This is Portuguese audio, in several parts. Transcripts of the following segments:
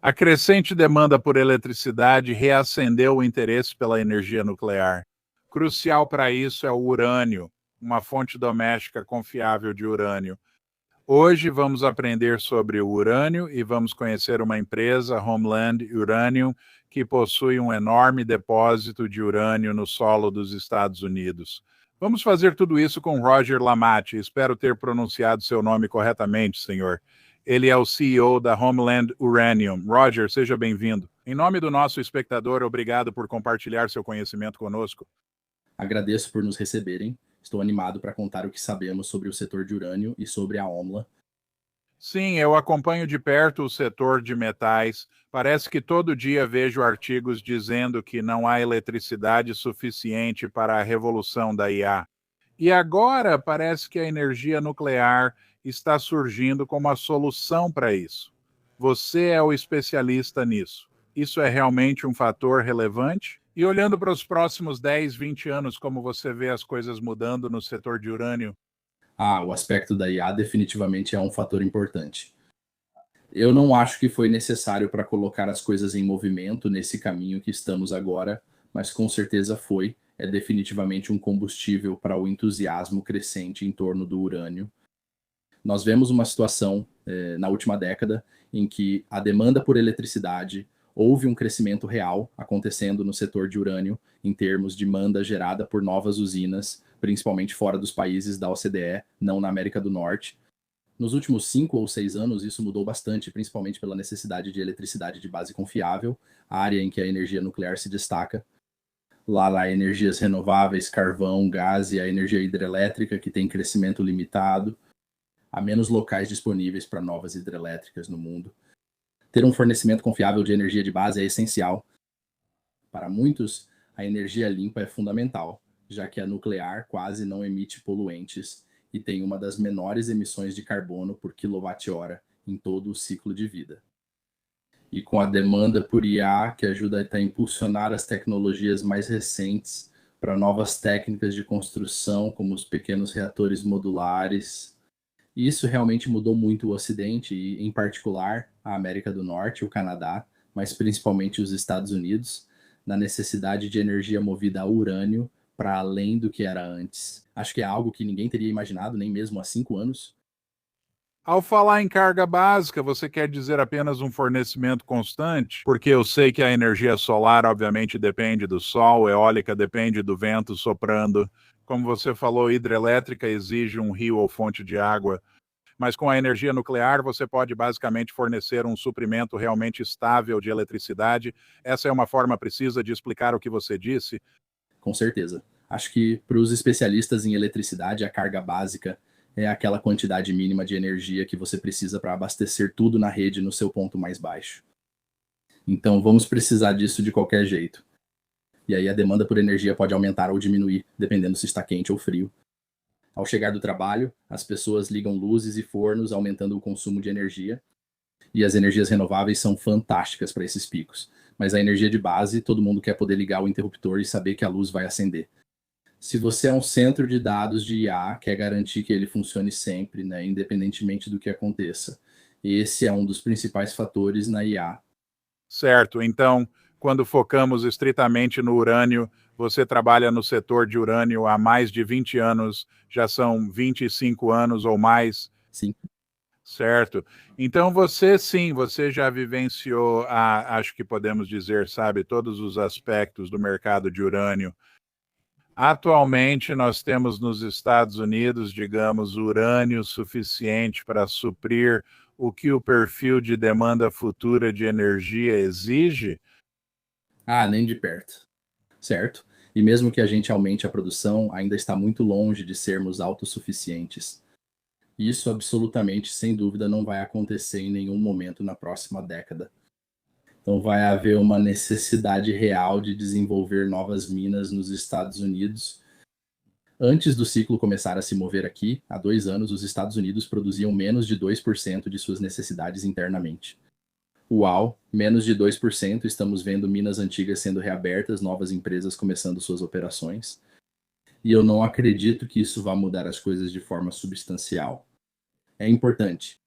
A crescente demanda por eletricidade reacendeu o interesse pela energia nuclear. Crucial para isso é o urânio, uma fonte doméstica confiável de urânio. Hoje vamos aprender sobre o urânio e vamos conhecer uma empresa, Homeland Uranium, que possui um enorme depósito de urânio no solo dos Estados Unidos. Vamos fazer tudo isso com Roger Lamate. Espero ter pronunciado seu nome corretamente, senhor. Ele é o CEO da Homeland Uranium. Roger, seja bem-vindo. Em nome do nosso espectador, obrigado por compartilhar seu conhecimento conosco. Agradeço por nos receberem. Estou animado para contar o que sabemos sobre o setor de urânio e sobre a OMLA. Sim, eu acompanho de perto o setor de metais. Parece que todo dia vejo artigos dizendo que não há eletricidade suficiente para a revolução da IA. E agora parece que a energia nuclear está surgindo como a solução para isso. Você é o especialista nisso. Isso é realmente um fator relevante? E olhando para os próximos 10, 20 anos, como você vê as coisas mudando no setor de urânio? O aspecto da IA definitivamente é um fator importante. Eu não acho que foi necessário para colocar as coisas em movimento nesse caminho que estamos agora, mas com certeza foi. É definitivamente um combustível para o entusiasmo crescente em torno do urânio. Nós vemos uma situação na última década em que a demanda por eletricidade houve um crescimento real acontecendo no setor de urânio em termos de demanda gerada por novas usinas, principalmente fora dos países da OCDE, não na América do Norte. Nos últimos 5 ou 6 anos, isso mudou bastante, principalmente pela necessidade de eletricidade de base confiável, a área em que a energia nuclear se destaca. Lá energias renováveis, carvão, gás e a energia hidrelétrica, que tem crescimento limitado. Há menos locais disponíveis para novas hidrelétricas no mundo. Ter um fornecimento confiável de energia de base é essencial. Para muitos, a energia limpa é fundamental, já que a nuclear quase não emite poluentes e tem uma das menores emissões de carbono por quilowatt-hora em todo o ciclo de vida. E com a demanda por IA, que ajuda a impulsionar as tecnologias mais recentes para novas técnicas de construção, como os pequenos reatores modulares. E isso realmente mudou muito o Ocidente e, em particular, a América do Norte, o Canadá, mas principalmente os Estados Unidos, na necessidade de energia movida a urânio para além do que era antes. Acho que é algo que ninguém teria imaginado, nem mesmo há 5 anos. Ao falar em carga básica, você quer dizer apenas um fornecimento constante? Porque eu sei que a energia solar, obviamente, depende do sol, eólica depende do vento soprando. Como você falou, hidrelétrica exige um rio ou fonte de água. Mas com a energia nuclear, você pode basicamente fornecer um suprimento realmente estável de eletricidade. Essa é uma forma precisa de explicar o que você disse? Com certeza. Acho que para os especialistas em eletricidade, a carga básica é aquela quantidade mínima de energia que você precisa para abastecer tudo na rede no seu ponto mais baixo. Então vamos precisar disso de qualquer jeito. E aí a demanda por energia pode aumentar ou diminuir, dependendo se está quente ou frio. Ao chegar do trabalho, as pessoas ligam luzes e fornos, aumentando o consumo de energia. E as energias renováveis são fantásticas para esses picos. Mas a energia de base, todo mundo quer poder ligar o interruptor e saber que a luz vai acender. Se você é um centro de dados de IA, quer garantir que ele funcione sempre, né, independentemente do que aconteça. Esse é um dos principais fatores na IA. Certo. Então, quando focamos estritamente no urânio, você trabalha no setor de urânio há mais de 20 anos, já são 25 anos ou mais. Sim. Certo. Então você sim, você já vivenciou, acho que podemos dizer, sabe, todos os aspectos do mercado de urânio. Atualmente nós temos nos Estados Unidos, digamos, urânio suficiente para suprir o que o perfil de demanda futura de energia exige? Nem de perto. Certo? E mesmo que a gente aumente a produção, ainda está muito longe de sermos autossuficientes. Isso absolutamente, sem dúvida, não vai acontecer em nenhum momento na próxima década. Então vai haver uma necessidade real de desenvolver novas minas nos Estados Unidos. Antes do ciclo começar a se mover aqui, há 2 anos, os Estados Unidos produziam menos de 2% de suas necessidades internamente. Uau, menos de 2%, estamos vendo minas antigas sendo reabertas, novas empresas começando suas operações. E eu não acredito que isso vá mudar as coisas de forma substancial. É importante.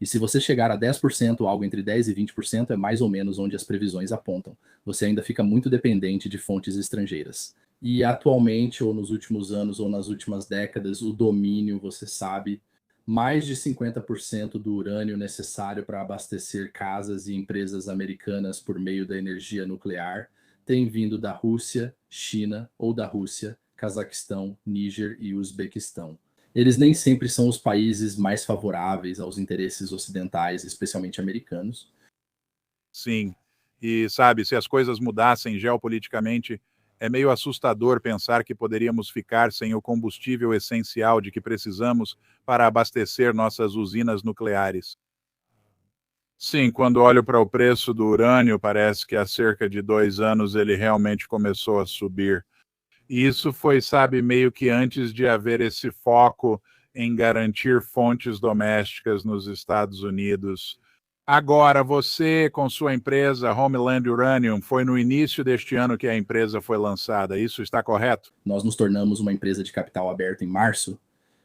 E se você chegar a 10%, algo entre 10% e 20% é mais ou menos onde as previsões apontam. Você ainda fica muito dependente de fontes estrangeiras. E atualmente, ou nos últimos anos, ou nas últimas décadas, o domínio, você sabe, mais de 50% do urânio necessário para abastecer casas e empresas americanas por meio da energia nuclear tem vindo da Rússia, China ou da Rússia, Cazaquistão, Níger e Uzbequistão. Eles nem sempre são os países mais favoráveis aos interesses ocidentais, especialmente americanos. Sim. E sabe, se as coisas mudassem geopoliticamente, é meio assustador pensar que poderíamos ficar sem o combustível essencial de que precisamos para abastecer nossas usinas nucleares. Sim, quando olho para o preço do urânio, parece que há cerca de 2 anos ele realmente começou a subir. E isso foi, sabe, meio que antes de haver esse foco em garantir fontes domésticas nos Estados Unidos. Agora, você, com sua empresa Homeland Uranium, foi no início deste ano que a empresa foi lançada, isso está correto? Nós nos tornamos uma empresa de capital aberto em março.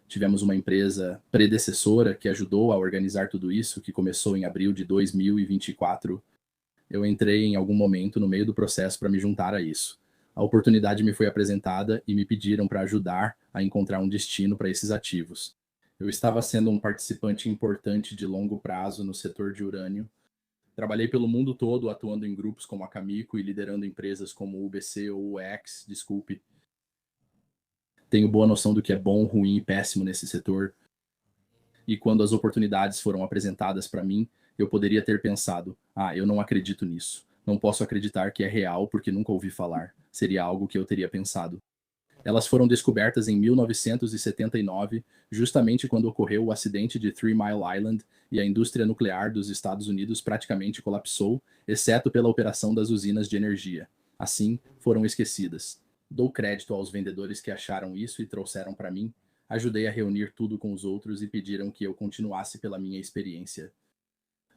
Tivemos uma empresa predecessora que ajudou a organizar tudo isso, que começou em abril de 2024. Eu entrei em algum momento no meio do processo para me juntar a isso. A oportunidade me foi apresentada e me pediram para ajudar a encontrar um destino para esses ativos. Eu estava sendo um participante importante de longo prazo no setor de urânio. Trabalhei pelo mundo todo, atuando em grupos como a Cameco e liderando empresas como o UBC ou o X, desculpe. Tenho boa noção do que é bom, ruim e péssimo nesse setor. E quando as oportunidades foram apresentadas para mim, eu poderia ter pensado: eu não acredito nisso. Não posso acreditar que é real porque nunca ouvi falar. Seria algo que eu teria pensado. Elas foram descobertas em 1979, justamente quando ocorreu o acidente de Three Mile Island e a indústria nuclear dos Estados Unidos praticamente colapsou, exceto pela operação das usinas de energia. Assim, foram esquecidas. Dou crédito aos vendedores que acharam isso e trouxeram para mim. Ajudei a reunir tudo com os outros e pediram que eu continuasse pela minha experiência.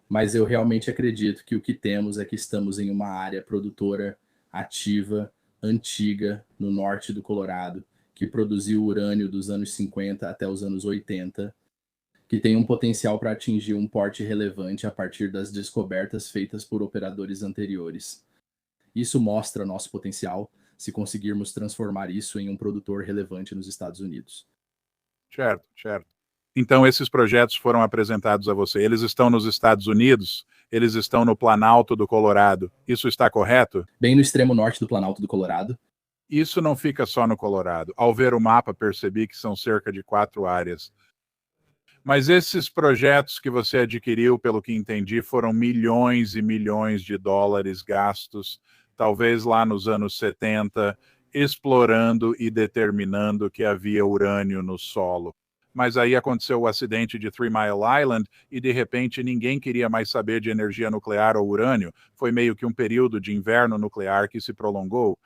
Mas eu realmente acredito que o que temos é que estamos em uma área produtora ativa, antiga, no norte do Colorado, que produziu urânio dos anos 50 até os anos 80, que tem um potencial para atingir um porte relevante a partir das descobertas feitas por operadores anteriores. Isso mostra nosso potencial se conseguirmos transformar isso em um produtor relevante nos Estados Unidos. Certo, certo. Então, esses projetos foram apresentados a você. Eles estão nos Estados Unidos? Eles estão no Planalto do Colorado. Isso está correto? Bem no extremo norte do Planalto do Colorado. Isso não fica só no Colorado. Ao ver o mapa, percebi que são cerca de 4 áreas. Mas esses projetos que você adquiriu, pelo que entendi, foram milhões e milhões de dólares gastos, talvez lá nos anos 70, explorando e determinando que havia urânio no solo. Mas aí aconteceu o acidente de Three Mile Island e, de repente, ninguém queria mais saber de energia nuclear ou urânio. Foi meio que um período de inverno nuclear que se prolongou.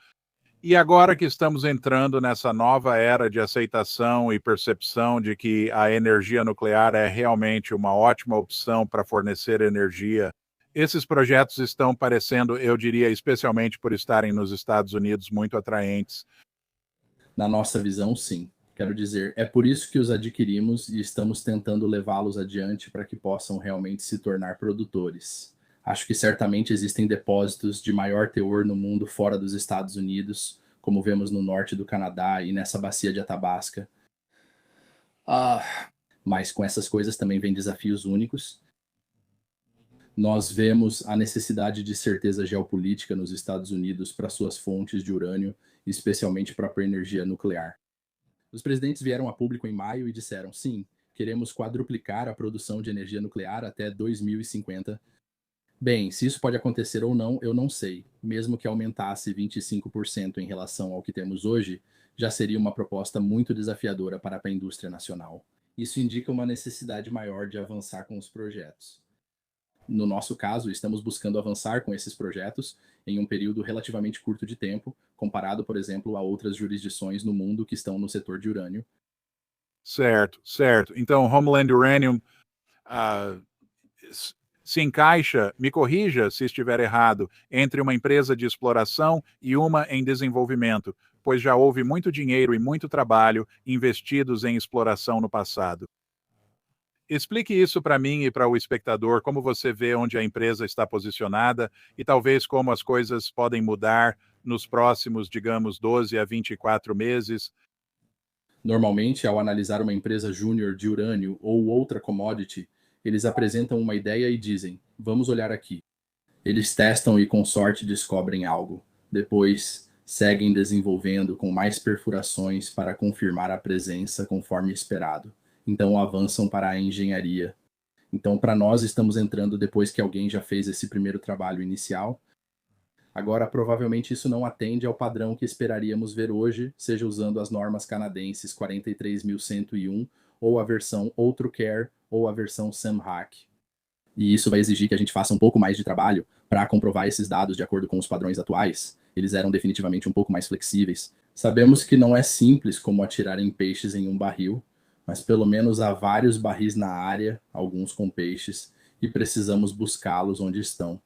E agora que estamos entrando nessa nova era de aceitação e percepção de que a energia nuclear é realmente uma ótima opção para fornecer energia, esses projetos estão parecendo, eu diria, especialmente por estarem nos Estados Unidos, muito atraentes. Na nossa visão, sim. Quero dizer, é por isso que os adquirimos e estamos tentando levá-los adiante para que possam realmente se tornar produtores. Acho que certamente existem depósitos de maior teor no mundo fora dos Estados Unidos, como vemos no norte do Canadá e nessa bacia de Athabasca. Mas com essas coisas também vem desafios únicos. Nós vemos a necessidade de certeza geopolítica nos Estados Unidos para suas fontes de urânio, especialmente para a energia nuclear. Os presidentes vieram a público em maio e disseram: sim, queremos quadruplicar a produção de energia nuclear até 2050. Bem, se isso pode acontecer ou não, eu não sei. Mesmo que aumentasse 25% em relação ao que temos hoje, já seria uma proposta muito desafiadora para a indústria nacional. Isso indica uma necessidade maior de avançar com os projetos. No nosso caso, estamos buscando avançar com esses projetos em um período relativamente curto de tempo, comparado, por exemplo, a outras jurisdições no mundo que estão no setor de urânio. Certo, certo. Então, Homeland Uranium se encaixa, me corrija se estiver errado, entre uma empresa de exploração e uma em desenvolvimento, pois já houve muito dinheiro e muito trabalho investidos em exploração no passado. Explique isso para mim e para o espectador, como você vê onde a empresa está posicionada e talvez como as coisas podem mudar nos próximos, digamos, 12 a 24 meses. Normalmente, ao analisar uma empresa júnior de urânio ou outra commodity, eles apresentam uma ideia e dizem: vamos olhar aqui. Eles testam e, com sorte, descobrem algo. Depois, seguem desenvolvendo com mais perfurações para confirmar a presença conforme esperado. Então, avançam para a engenharia. Então, para nós, estamos entrando depois que alguém já fez esse primeiro trabalho inicial. Agora, provavelmente isso não atende ao padrão que esperaríamos ver hoje, seja usando as normas canadenses 43101 ou a versão Outro Care ou a versão SAMHAC. E isso vai exigir que a gente faça um pouco mais de trabalho para comprovar esses dados de acordo com os padrões atuais. Eles eram definitivamente um pouco mais flexíveis. Sabemos que não é simples como atirar em peixes em um barril, mas pelo menos há vários barris na área, alguns com peixes, e precisamos buscá-los onde estão.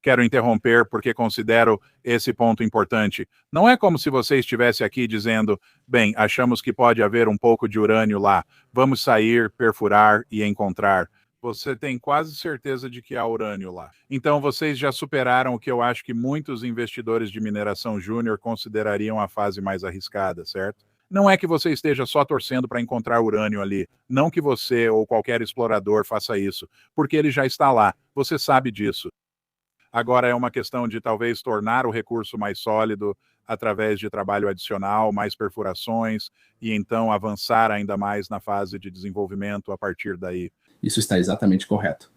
Quero interromper porque considero esse ponto importante. Não é como se você estivesse aqui dizendo, bem, achamos que pode haver um pouco de urânio lá, vamos sair, perfurar e encontrar. Você tem quase certeza de que há urânio lá. Então vocês já superaram o que eu acho que muitos investidores de mineração júnior considerariam a fase mais arriscada, certo? Não é que você esteja só torcendo para encontrar urânio ali. Não que você ou qualquer explorador faça isso, porque ele já está lá. Você sabe disso. Agora é uma questão de talvez tornar o recurso mais sólido através de trabalho adicional, mais perfurações, e então avançar ainda mais na fase de desenvolvimento a partir daí. Isso está exatamente correto.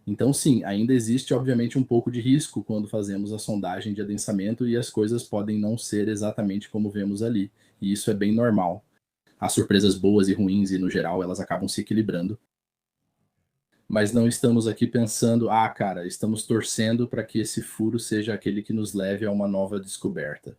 Então, sim, ainda existe, obviamente, um pouco de risco quando fazemos a sondagem de adensamento e as coisas podem não ser exatamente como vemos ali. E isso é bem normal. As surpresas boas e ruins, e no geral, elas acabam se equilibrando. Mas não estamos aqui pensando, cara, estamos torcendo para que esse furo seja aquele que nos leve a uma nova descoberta.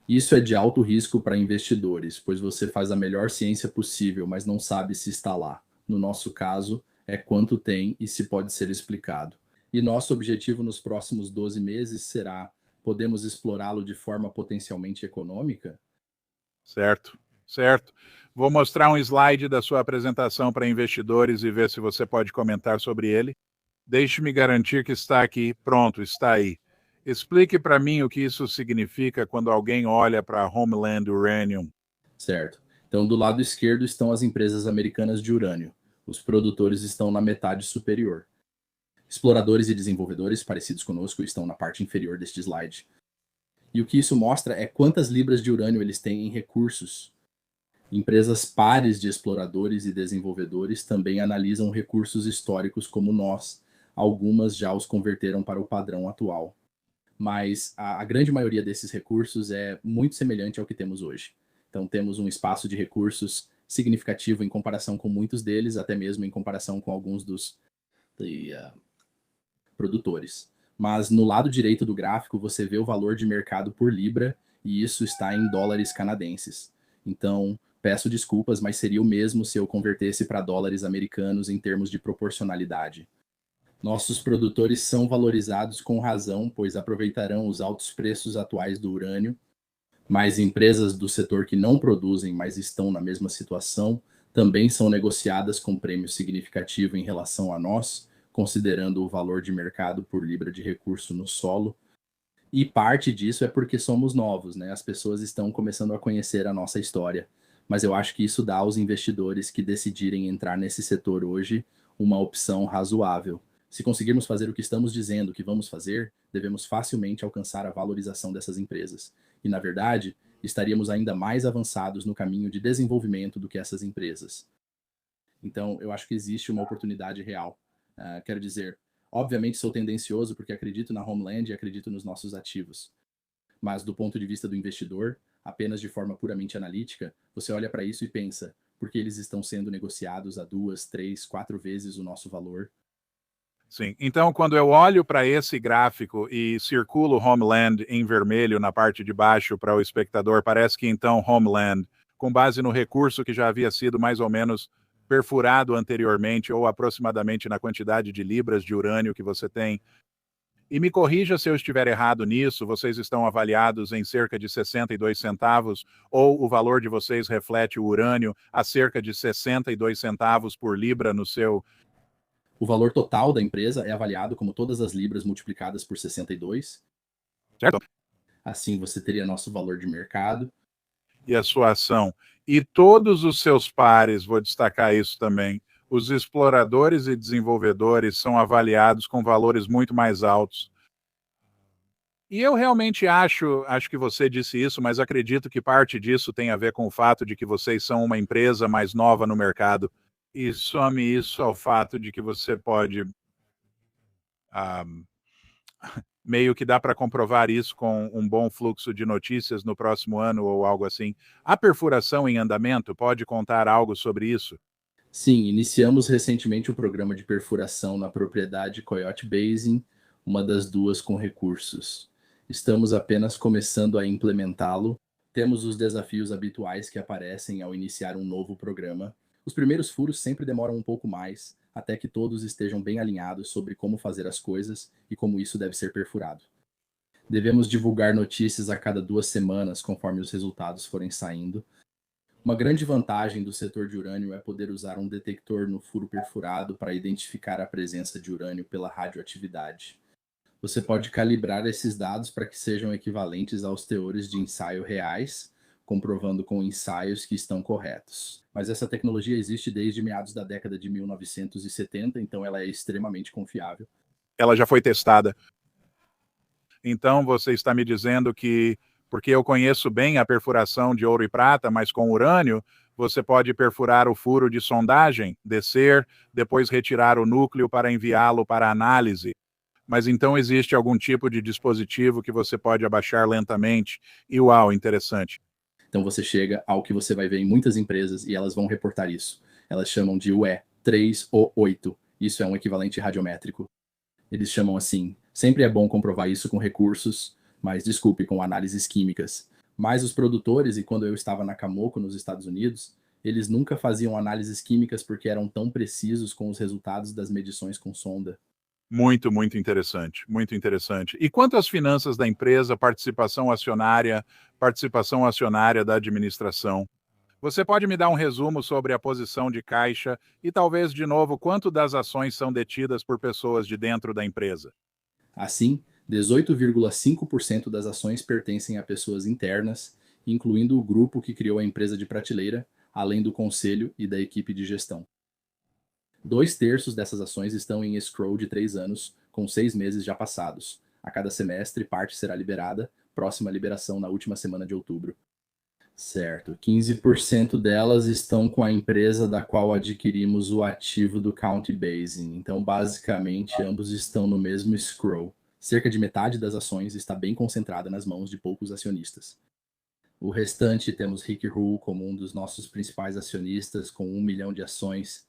Isso é de alto risco para investidores, pois você faz a melhor ciência possível, mas não sabe se está lá. No nosso caso, é quanto tem e se pode ser explicado. E nosso objetivo nos próximos 12 meses será: podemos explorá-lo de forma potencialmente econômica? Certo, certo. Vou mostrar um slide da sua apresentação para investidores e ver se você pode comentar sobre ele. Deixe-me garantir que está aqui. Pronto, está aí. Explique para mim o que isso significa quando alguém olha para Homeland Uranium. Certo. Então, do lado esquerdo estão as empresas americanas de urânio. Os produtores estão na metade superior. Exploradores e desenvolvedores parecidos conosco estão na parte inferior deste slide. E o que isso mostra é quantas libras de urânio eles têm em recursos. Empresas pares de exploradores e desenvolvedores também analisam recursos históricos como nós. Algumas já os converteram para o padrão atual. Mas a grande maioria desses recursos é muito semelhante ao que temos hoje. Então, temos um espaço de recursos significativo em comparação com muitos deles, até mesmo em comparação com alguns dos produtores. Mas no lado direito do gráfico, você vê o valor de mercado por libra, e isso está em dólares canadenses. Então, peço desculpas, mas seria o mesmo se eu convertesse para dólares americanos em termos de proporcionalidade. Nossos produtores são valorizados com razão, pois aproveitarão os altos preços atuais do urânio, mas empresas do setor que não produzem, mas estão na mesma situação, também são negociadas com prêmio significativo em relação a nós, considerando o valor de mercado por libra de recurso no solo. E parte disso é porque somos novos, né? As pessoas estão começando a conhecer a nossa história. Mas eu acho que isso dá aos investidores que decidirem entrar nesse setor hoje uma opção razoável. Se conseguirmos fazer o que estamos dizendo que vamos fazer, devemos facilmente alcançar a valorização dessas empresas. E, na verdade, estaríamos ainda mais avançados no caminho de desenvolvimento do que essas empresas. Então, eu acho que existe uma oportunidade real. Quero dizer, obviamente sou tendencioso porque acredito na Homeland e acredito nos nossos ativos. Mas, do ponto de vista do investidor, apenas de forma puramente analítica, você olha para isso e pensa, por que eles estão sendo negociados a 2, 3, 4 vezes o nosso valor? Sim, então quando eu olho para esse gráfico e circulo Homeland em vermelho na parte de baixo para o espectador, parece que então Homeland, com base no recurso que já havia sido mais ou menos perfurado anteriormente, ou aproximadamente na quantidade de libras de urânio que você tem, E me corrija se eu estiver errado nisso, vocês estão avaliados em cerca de 62 centavos, ou o valor de vocês reflete o urânio a cerca de 62 centavos por libra no seu. O valor total da empresa é avaliado como todas as libras multiplicadas por 62. Certo? Assim você teria nosso valor de mercado. E a sua ação. E todos os seus pares, vou destacar isso também, os exploradores e desenvolvedores são avaliados com valores muito mais altos. E eu realmente acho que você disse isso, mas acredito que parte disso tem a ver com o fato de que vocês são uma empresa mais nova no mercado. E some isso ao fato de que você pode, ah, meio que dá para comprovar isso com um bom fluxo de notícias no próximo ano ou algo assim. A perfuração em andamento pode contar algo sobre isso? Sim, iniciamos recentemente o programa de perfuração na propriedade Coyote Basin, uma das duas com recursos. Estamos apenas começando a implementá-lo. Temos os desafios habituais que aparecem ao iniciar um novo programa. Os primeiros furos sempre demoram um pouco mais, até que todos estejam bem alinhados sobre como fazer as coisas e como isso deve ser perfurado. Devemos divulgar notícias a cada 2 semanas conforme os resultados forem saindo. Uma grande vantagem do setor de urânio é poder usar um detector no furo perfurado para identificar a presença de urânio pela radioatividade. Você pode calibrar esses dados para que sejam equivalentes aos teores de ensaio reais, comprovando com ensaios que estão corretos. Mas essa tecnologia existe desde meados da década de 1970, então ela é extremamente confiável. Ela já foi testada. Então você está me dizendo que, porque eu conheço bem a perfuração de ouro e prata, mas com urânio, você pode perfurar o furo de sondagem, descer, depois retirar o núcleo para enviá-lo para análise. Mas então existe algum tipo de dispositivo que você pode abaixar lentamente. E uau, interessante. Então você chega ao que você vai ver em muitas empresas e elas vão reportar isso. Elas chamam de UE 3 ou 8. Isso é um equivalente radiométrico. Eles chamam assim. Sempre é bom comprovar isso com recursos, mas desculpe, com análises químicas. Mas os produtores, e quando eu estava na Camoco nos Estados Unidos, eles nunca faziam análises químicas porque eram tão precisos com os resultados das medições com sonda. Muito, muito interessante, muito interessante. E quanto às finanças da empresa, participação acionária da administração, você pode me dar um resumo sobre a posição de caixa e talvez, de novo, quanto das ações são detidas por pessoas de dentro da empresa? Assim, 18,5% das ações pertencem a pessoas internas, incluindo o grupo que criou a empresa de prateleira, além do conselho e da equipe de gestão. 2/3 dessas ações estão em escrow de 3 anos, com 6 meses já passados. A cada semestre, parte será liberada, próxima liberação na última semana de outubro. Certo. 15% delas estão com a empresa da qual adquirimos o ativo do County Basin. Então, basicamente, ambos estão no mesmo escrow. Cerca de metade das ações está bem concentrada nas mãos de poucos acionistas. O restante temos Rick Rule como um dos nossos principais acionistas, com 1 milhão de ações.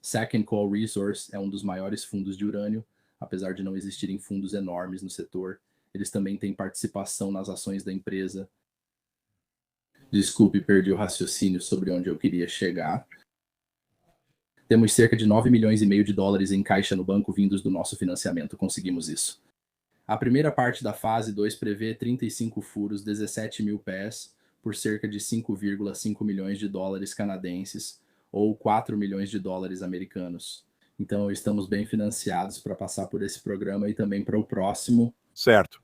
Sack Coal Resource é um dos maiores fundos de urânio, apesar de não existirem fundos enormes no setor. Eles também têm participação nas ações da empresa. Desculpe, perdi o raciocínio sobre onde eu queria chegar. Temos cerca de 9 milhões e meio de dólares em caixa no banco vindos do nosso financiamento. Conseguimos isso. A primeira parte da fase 2 prevê 35 furos, 17 mil pés, por cerca de 5,5 milhões de dólares canadenses, ou 4 milhões de dólares americanos. Então, estamos bem financiados para passar por esse programa e também para o próximo. Certo.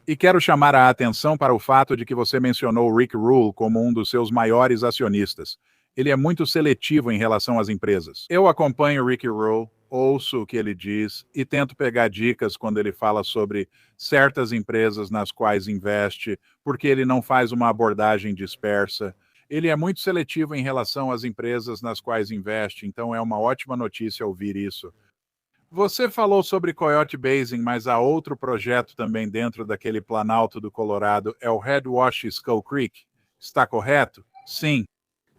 E quero chamar a atenção para o fato de que você mencionou Rick Rule como um dos seus maiores acionistas. Ele é muito seletivo em relação às empresas. Eu acompanho Rick Rule, ouço o que ele diz e tento pegar dicas quando ele fala sobre certas empresas nas quais investe, porque ele não faz uma abordagem dispersa. Ele é muito seletivo em relação às empresas nas quais investe, então é uma ótima notícia ouvir isso. Você falou sobre Coyote Basin, mas há outro projeto também dentro daquele Planalto do Colorado, é o Headwash Skull Creek. Está correto? Sim.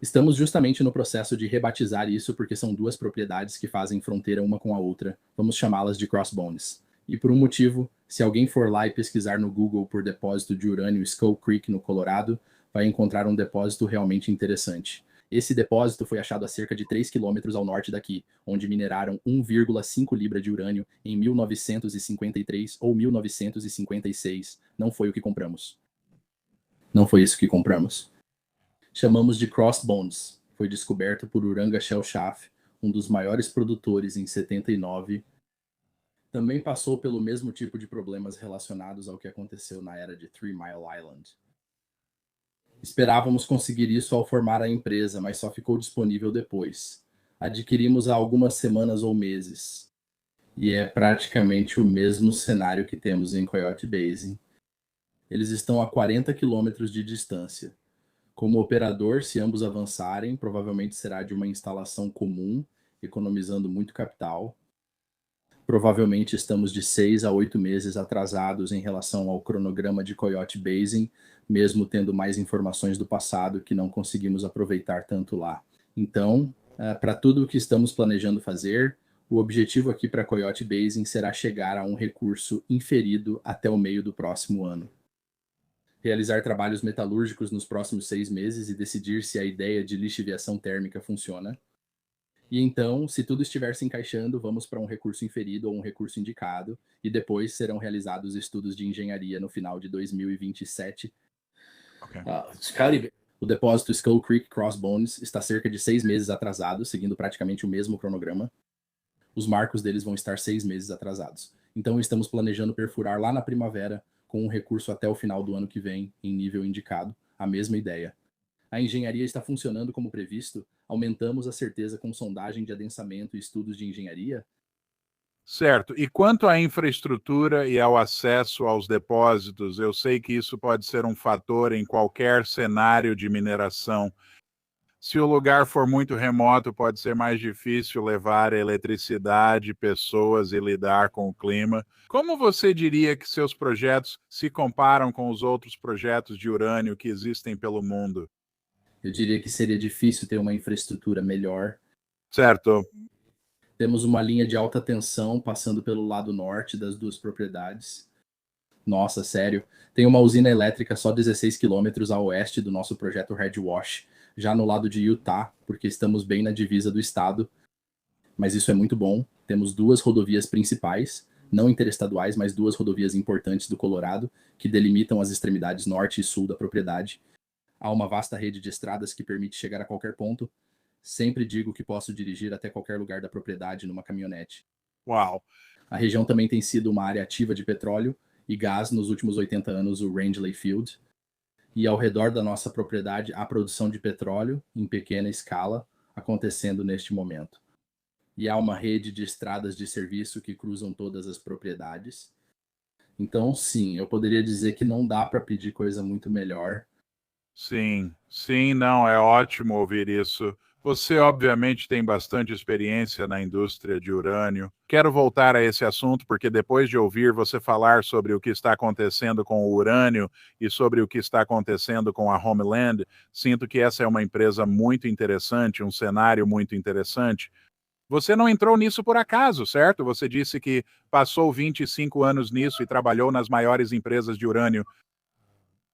Estamos justamente no processo de rebatizar isso porque são duas propriedades que fazem fronteira uma com a outra. Vamos chamá-las de Crossbones. E por um motivo, se alguém for lá e pesquisar no Google por depósito de urânio Skull Creek no Colorado, vai encontrar um depósito realmente interessante. Esse depósito foi achado a cerca de 3 quilômetros ao norte daqui, onde mineraram 1,5 libra de urânio em 1953 ou 1956. Não foi o que compramos. Não foi isso que compramos. Chamamos de Crossbones. Foi descoberto por Uranga Shell Shaft, um dos maiores produtores em 79. Também passou pelo mesmo tipo de problemas relacionados ao que aconteceu na era de Three Mile Island. Esperávamos conseguir isso ao formar a empresa, mas só ficou disponível depois. Adquirimos há algumas semanas ou meses. E é praticamente o mesmo cenário que temos em Coyote Basin. Eles estão a 40 quilômetros de distância. Como operador, se ambos avançarem, provavelmente será de uma instalação comum, economizando muito capital. Provavelmente estamos de 6 a 8 meses atrasados em relação ao cronograma de Coyote Basin, mesmo tendo mais informações do passado que não conseguimos aproveitar tanto lá. Então, para tudo o que estamos planejando fazer, o objetivo aqui para Coyote Basin será chegar a um recurso inferido até o meio do próximo ano. Realizar trabalhos metalúrgicos nos próximos 6 meses e decidir se a ideia de lixiviação térmica funciona. E então, se tudo estiver se encaixando, vamos para um recurso inferido ou um recurso indicado, e depois serão realizados estudos de engenharia no final de 2027. Ok. O depósito Skull Creek Crossbones está cerca de 6 meses atrasado, seguindo praticamente o mesmo cronograma. Os marcos deles vão estar 6 meses atrasados. Então, estamos planejando perfurar lá na primavera, com um recurso até o final do ano que vem, em nível indicado, a mesma ideia. A engenharia está funcionando como previsto? Aumentamos a certeza com sondagem de adensamento e estudos de engenharia? Certo. E quanto à infraestrutura e ao acesso aos depósitos, eu sei que isso pode ser um fator em qualquer cenário de mineração. Se o lugar for muito remoto, pode ser mais difícil levar eletricidade, pessoas e lidar com o clima. Como você diria que seus projetos se comparam com os outros projetos de urânio que existem pelo mundo? Eu diria que seria difícil ter uma infraestrutura melhor. Certo. Temos uma linha de alta tensão passando pelo lado norte das duas propriedades. Nossa, sério. Tem uma usina elétrica só 16 quilômetros a oeste do nosso projeto Red Wash, já no lado de Utah, porque estamos bem na divisa do estado. Mas isso é muito bom. Temos 2 rodovias principais, não interestaduais, mas 2 rodovias importantes do Colorado, que delimitam as extremidades norte e sul da propriedade. Há uma vasta rede de estradas que permite chegar a qualquer ponto. Sempre digo que posso dirigir até qualquer lugar da propriedade numa caminhonete. Uau. A região também tem sido uma área ativa de petróleo e gás nos últimos 80 anos, o Rangeley Field. E ao redor da nossa propriedade há produção de petróleo em pequena escala acontecendo neste momento. E há uma rede de estradas de serviço que cruzam todas as propriedades. Então, sim, eu poderia dizer que não dá para pedir coisa muito melhor. Sim, sim, não, é ótimo ouvir isso. Você, obviamente, tem bastante experiência na indústria de urânio. Quero voltar a esse assunto porque, depois de ouvir você falar sobre o que está acontecendo com o urânio e sobre o que está acontecendo com a Homeland, sinto que essa é uma empresa muito interessante, um cenário muito interessante. Você não entrou nisso por acaso, certo? Você disse que passou 25 anos nisso e trabalhou nas maiores empresas de urânio.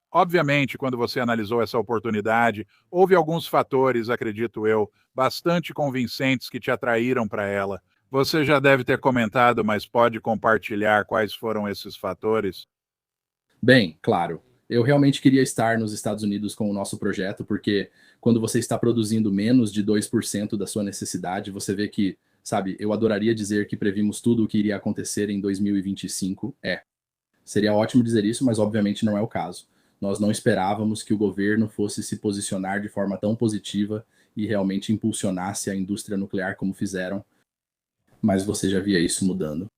Obviamente, quando você analisou essa oportunidade, houve alguns fatores, acredito eu, bastante convincentes que te atraíram para ela. Você já deve ter comentado, mas pode compartilhar quais foram esses fatores? Bem, claro, eu realmente queria estar nos Estados Unidos com o nosso projeto, porque quando você está produzindo menos de 2% da sua necessidade, você vê que, sabe, eu adoraria dizer que previmos tudo o que iria acontecer em 2025. Seria ótimo dizer isso, mas obviamente não é o caso. Nós não esperávamos que o governo fosse se posicionar de forma tão positiva e realmente impulsionasse a indústria nuclear como fizeram, mas você já via isso mudando.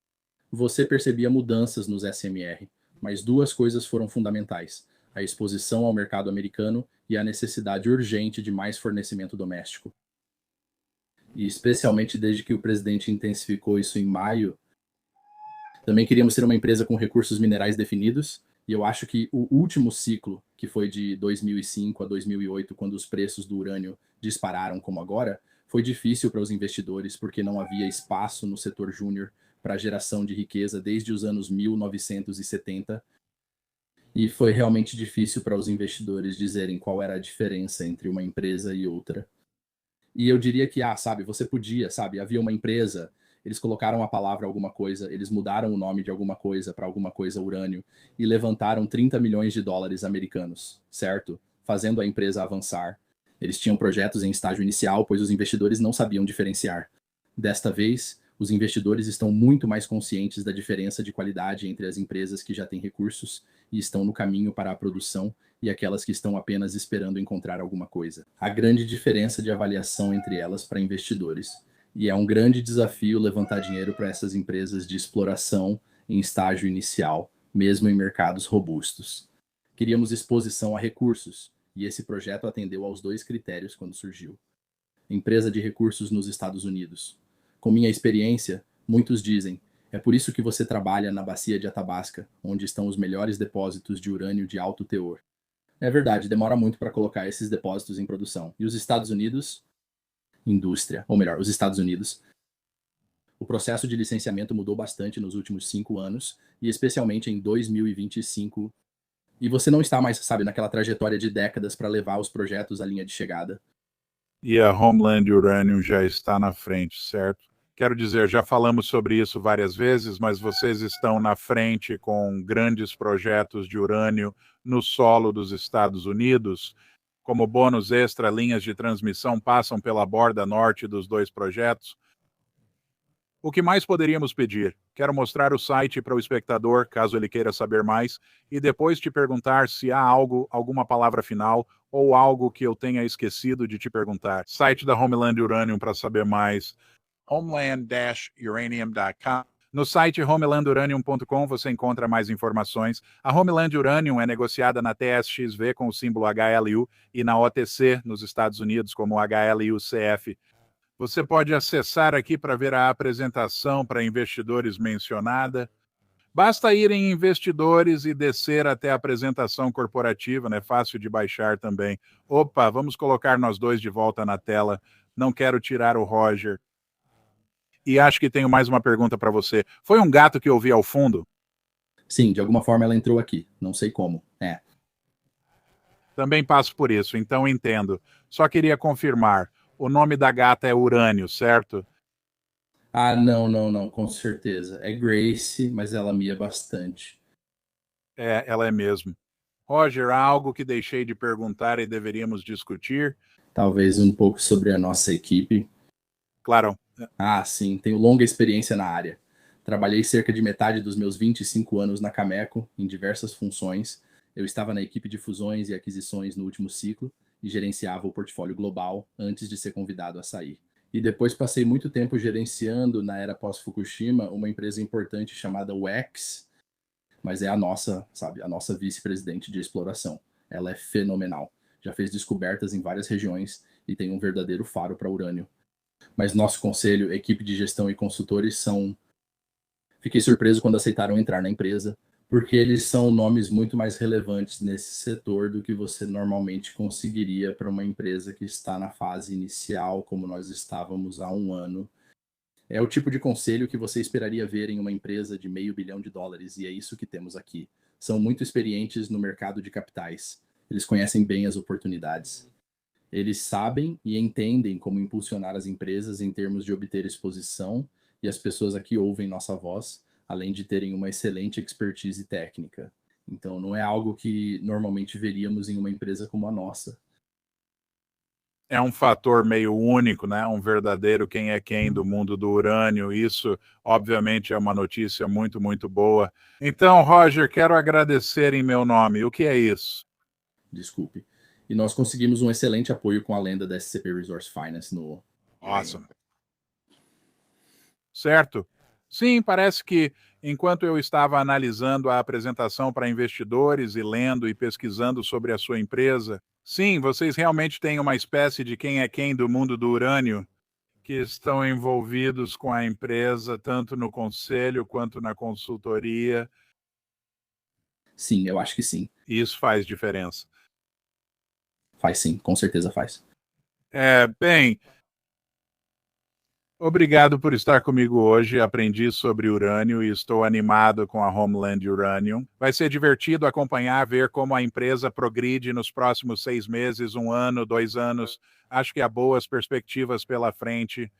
Você percebia mudanças nos SMR, mas 2 coisas foram fundamentais: a exposição ao mercado americano e a necessidade urgente de mais fornecimento doméstico. E especialmente desde que o presidente intensificou isso em maio, também queríamos ser uma empresa com recursos minerais definidos, e eu acho que o último ciclo, que foi de 2005 a 2008, quando os preços do urânio dispararam como agora, foi difícil para os investidores porque não havia espaço no setor júnior para a geração de riqueza desde os anos 1970, e foi realmente difícil para os investidores dizerem qual era a diferença entre uma empresa e outra. E eu diria que, sabe, você podia, sabe, havia uma empresa, eles colocaram a palavra alguma coisa, eles mudaram o nome de alguma coisa para alguma coisa urânio e levantaram 30 milhões de dólares americanos, certo? Fazendo a empresa avançar. Eles tinham projetos em estágio inicial, pois os investidores não sabiam diferenciar. Desta vez, os investidores estão muito mais conscientes da diferença de qualidade entre as empresas que já têm recursos e estão no caminho para a produção e aquelas que estão apenas esperando encontrar alguma coisa. Há grande diferença de avaliação entre elas para investidores. E é um grande desafio levantar dinheiro para essas empresas de exploração em estágio inicial, mesmo em mercados robustos. Queríamos exposição a recursos, e esse projeto atendeu aos 2 critérios quando surgiu. Empresa de recursos nos Estados Unidos. Com minha experiência, muitos dizem: é por isso que você trabalha na bacia de Athabasca, onde estão os melhores depósitos de urânio de alto teor. É verdade, demora muito para colocar esses depósitos em produção. E os Estados Unidos, indústria, ou melhor, os Estados Unidos, o processo de licenciamento mudou bastante nos últimos 5 anos, e especialmente em 2025. E você não está mais, sabe, naquela trajetória de décadas para levar os projetos à linha de chegada. E a Homeland Uranium já está na frente, certo? Quero dizer, já falamos sobre isso várias vezes, mas vocês estão na frente com grandes projetos de urânio no solo dos Estados Unidos. Como bônus extra, linhas de transmissão passam pela borda norte dos 2 projetos. O que mais poderíamos pedir? Quero mostrar o site para o espectador, caso ele queira saber mais, e depois te perguntar se há alguma palavra final ou algo que eu tenha esquecido de te perguntar. Site da Homeland Uranium para saber mais, homeland-uranium.com. No site homelanduranium.com você encontra mais informações. A Homeland Uranium é negociada na TSXV com o símbolo HLU e na OTC nos Estados Unidos como HLUCF. Você pode acessar aqui para ver a apresentação para investidores mencionada. Basta ir em investidores e descer até a apresentação corporativa, né? Fácil de baixar também. Opa, vamos colocar nós 2 de volta na tela. Não quero tirar o Roger. E acho que tenho mais uma pergunta para você. Foi um gato que eu vi ao fundo? Sim, de alguma forma ela entrou aqui, não sei como. Também passo por isso, então entendo. Só queria confirmar. O nome da gata é Urânio, certo? Não, não, não, com certeza. É Grace, mas ela mia bastante. É, ela é mesmo. Roger, há algo que deixei de perguntar e deveríamos discutir? Talvez um pouco sobre a nossa equipe. Claro. Sim, tenho longa experiência na área. Trabalhei cerca de metade dos meus 25 anos na Cameco, em diversas funções. Eu estava na equipe de fusões e aquisições no último ciclo e gerenciava o portfólio global antes de ser convidado a sair. E depois passei muito tempo gerenciando, na era pós-Fukushima, uma empresa importante chamada WEX, mas é a nossa, sabe, a nossa vice-presidente de exploração. Ela é fenomenal. Já fez descobertas em várias regiões e tem um verdadeiro faro para urânio. Mas nosso conselho, equipe de gestão e consultores são... Fiquei surpreso quando aceitaram entrar na empresa, porque eles são nomes muito mais relevantes nesse setor do que você normalmente conseguiria para uma empresa que está na fase inicial, como nós estávamos há 1 ano. É o tipo de conselho que você esperaria ver em uma empresa de $500 milhão, e é isso que temos aqui. São muito experientes no mercado de capitais. Eles conhecem bem as oportunidades. Eles sabem e entendem como impulsionar as empresas em termos de obter exposição, e as pessoas aqui ouvem nossa voz, além de terem uma excelente expertise técnica. Então, não é algo que normalmente veríamos em uma empresa como a nossa. É um fator meio único, né? Um verdadeiro quem é quem do mundo do urânio. Isso, obviamente, é uma notícia muito, muito boa. Então, Roger, quero agradecer em meu nome. O que é isso? Desculpe. E nós conseguimos um excelente apoio com a lenda da SCP Resource Finance no... Awesome. Certo? Sim, parece que enquanto eu estava analisando a apresentação para investidores e lendo e pesquisando sobre a sua empresa, sim, vocês realmente têm uma espécie de quem é quem do mundo do urânio que estão envolvidos com a empresa, tanto no conselho quanto na consultoria. Sim, eu acho que sim. E isso faz diferença. Faz sim, com certeza faz. Bem, Obrigado por estar comigo hoje. Aprendi sobre urânio e estou animado com a Homeland Uranium. Vai ser divertido acompanhar, ver como a empresa progride nos próximos 6 meses, 1 ano, 2 anos. Acho que há boas perspectivas pela frente.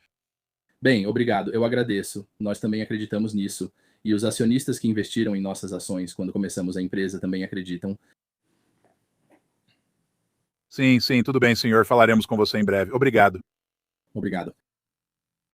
Bem, obrigado, eu agradeço. Nós também acreditamos nisso. E os acionistas que investiram em nossas ações quando começamos a empresa também acreditam. Sim, sim, tudo bem, senhor. Falaremos com você em breve. Obrigado. Obrigado.